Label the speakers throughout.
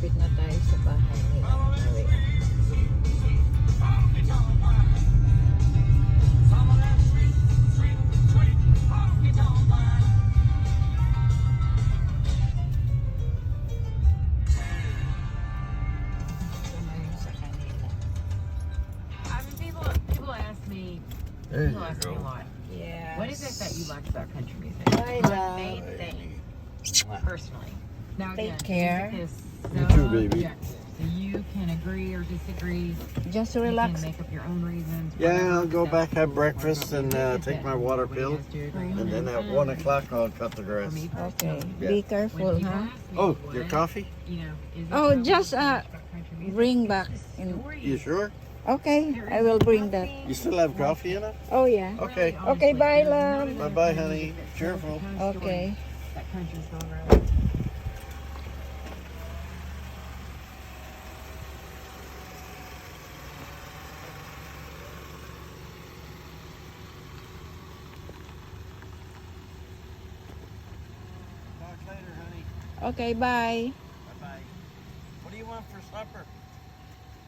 Speaker 1: Malapit na tayo sa bahay ni Marian.
Speaker 2: There
Speaker 3: People ask me a lot.
Speaker 1: Yes.
Speaker 3: What is it that you like about country music?
Speaker 1: I
Speaker 3: My
Speaker 1: love
Speaker 3: main thing, personally. Now
Speaker 1: Take
Speaker 3: again,
Speaker 1: care.
Speaker 3: music is
Speaker 2: You
Speaker 3: so
Speaker 2: too, baby.
Speaker 3: objective. So you can agree or disagree.
Speaker 1: Just
Speaker 3: You
Speaker 1: relax.
Speaker 3: can make up your own reasons.
Speaker 2: Yeah,
Speaker 3: whatever,
Speaker 2: I'll go
Speaker 3: that's
Speaker 2: back, have
Speaker 3: cool.
Speaker 2: breakfast, and take my water
Speaker 3: Everybody
Speaker 2: pill.
Speaker 3: has to agree.
Speaker 2: And then at 1 o'clock, I'll cut the
Speaker 3: For
Speaker 2: grass.
Speaker 3: me
Speaker 1: Okay.
Speaker 3: personally,
Speaker 2: Yeah.
Speaker 1: Be
Speaker 3: when
Speaker 1: careful,
Speaker 3: people
Speaker 1: huh?
Speaker 3: ask me
Speaker 2: Oh,
Speaker 3: what,
Speaker 2: your coffee?
Speaker 3: you know, is it
Speaker 1: Oh,
Speaker 3: how
Speaker 1: just,
Speaker 3: much about country music?
Speaker 1: bring
Speaker 3: It's
Speaker 1: back
Speaker 3: just
Speaker 1: in-
Speaker 3: stories.
Speaker 2: You sure?
Speaker 1: Okay,
Speaker 3: There
Speaker 1: I
Speaker 3: is
Speaker 1: will bring that.
Speaker 3: nothing
Speaker 2: You still have coffee in it?
Speaker 1: Oh yeah.
Speaker 2: Okay.
Speaker 3: really,
Speaker 1: Okay, bye,
Speaker 3: there's
Speaker 1: love.
Speaker 3: none of
Speaker 2: Bye
Speaker 3: the
Speaker 2: bye,
Speaker 3: country
Speaker 2: honey.
Speaker 3: music that tells
Speaker 2: Careful.
Speaker 3: the kind of
Speaker 1: Okay.
Speaker 3: stories that country's going around.
Speaker 2: Talk later, honey.
Speaker 1: Okay, bye.
Speaker 2: Bye-bye. What do you want for supper?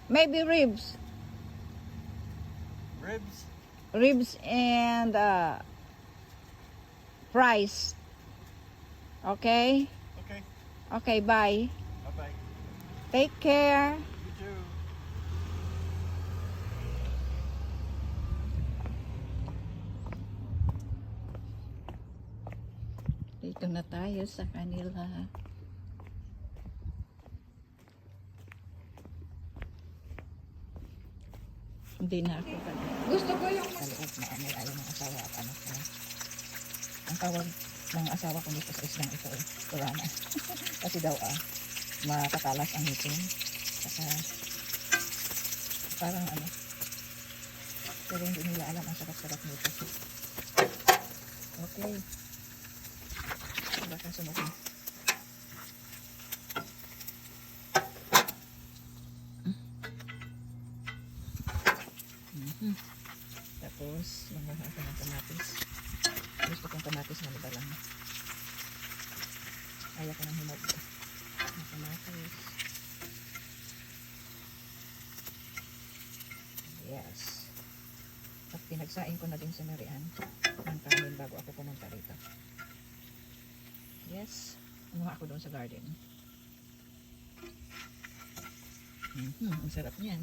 Speaker 1: Maybe ribs.
Speaker 2: Ribs?
Speaker 1: Ribs and fries. Okay?
Speaker 2: Okay.
Speaker 1: Okay, bye.
Speaker 2: Bye-bye.
Speaker 1: Take care.
Speaker 2: You too.
Speaker 1: Dito na tayo sa kanila. Hindi na ako gusto ko yung sa loob na may ayaw ng asawa at anak ko. Ang tawag ng asawa ko dito sa islang ito Turana. Kasi daw makatalas ang ngipin. Saka parang pero hindi nila alam ang sarap-sarap nito. Okay. Baka sumugin. Tapos, mangaha ako ng kamatis. Gusto kong kamatis na libalang. Ayaw ko ng hinog. Ng kamatis. Yes. At pinagsain ko na din si Marian ng kanin bago ako pumunta rito. Yes. Kumuha ako doon sa garden. Ang sarap niyan.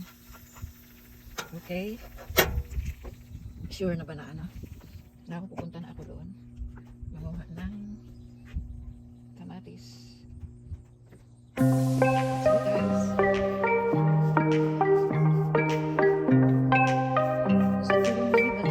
Speaker 1: Okay. Sure na ba na na ako pupunta na ako doon. Manguha ng kamatis. So guys. Sa tulong na iba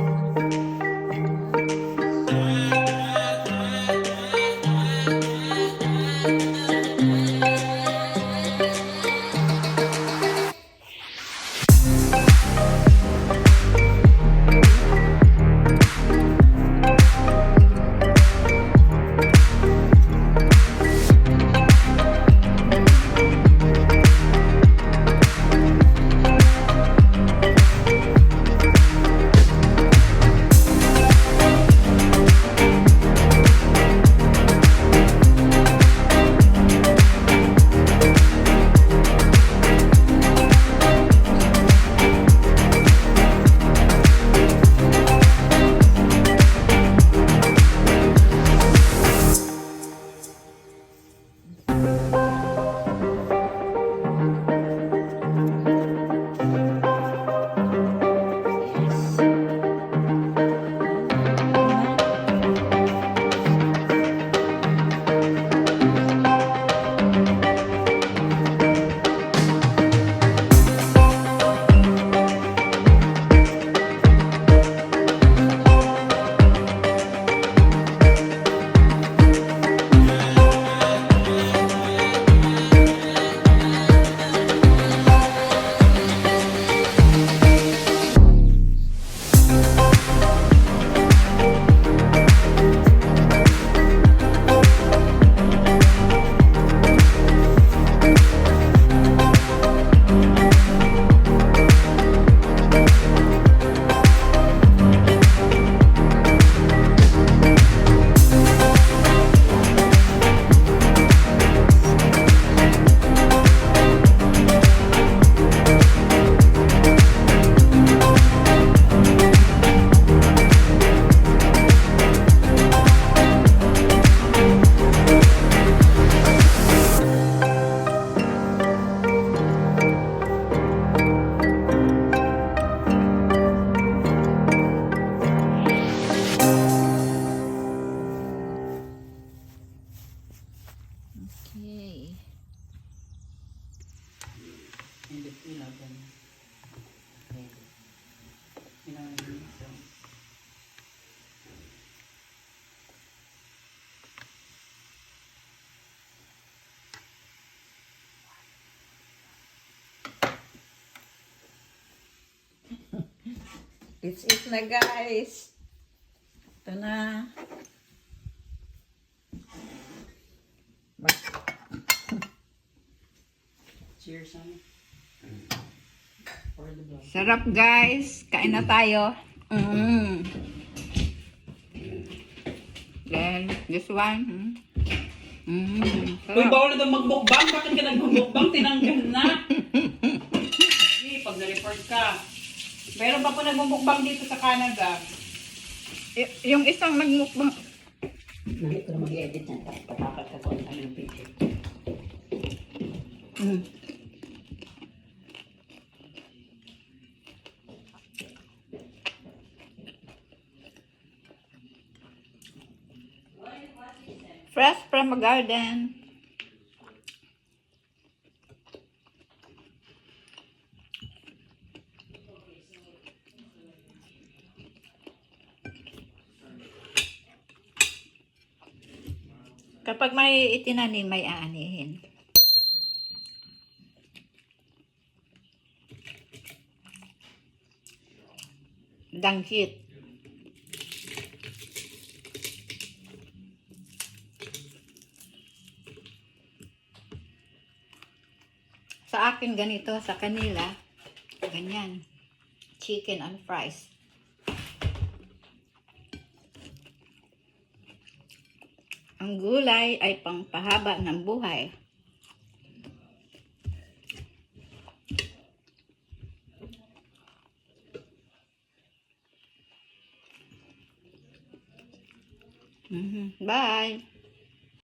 Speaker 1: Hindi ilaw din. Ilaw na din ito. It's it na guys. Ito na.
Speaker 3: Cheers, honey. For the blood.
Speaker 1: Sarap guys. Kain na tayo. Then, this one.
Speaker 4: Uy,
Speaker 1: Sarap.
Speaker 4: bawal na daw magbukbang. Bakit ka nagbukbang? Tinanggal na. Sige, pag na-report ka. Meron pa po nagbukbang dito sa Canada.
Speaker 1: Yung isang nagmukbang.
Speaker 4: Hindi ko na mag-edit yan. Patakat ka kung ano yung picture.
Speaker 1: Fresh from a garden. Kapag may itinanim, may aanihin. Dangkit. Sa akin ganito, sa kanila, ganyan. Chicken and fries. Ang gulay ay pangpahaba ng buhay. Bye!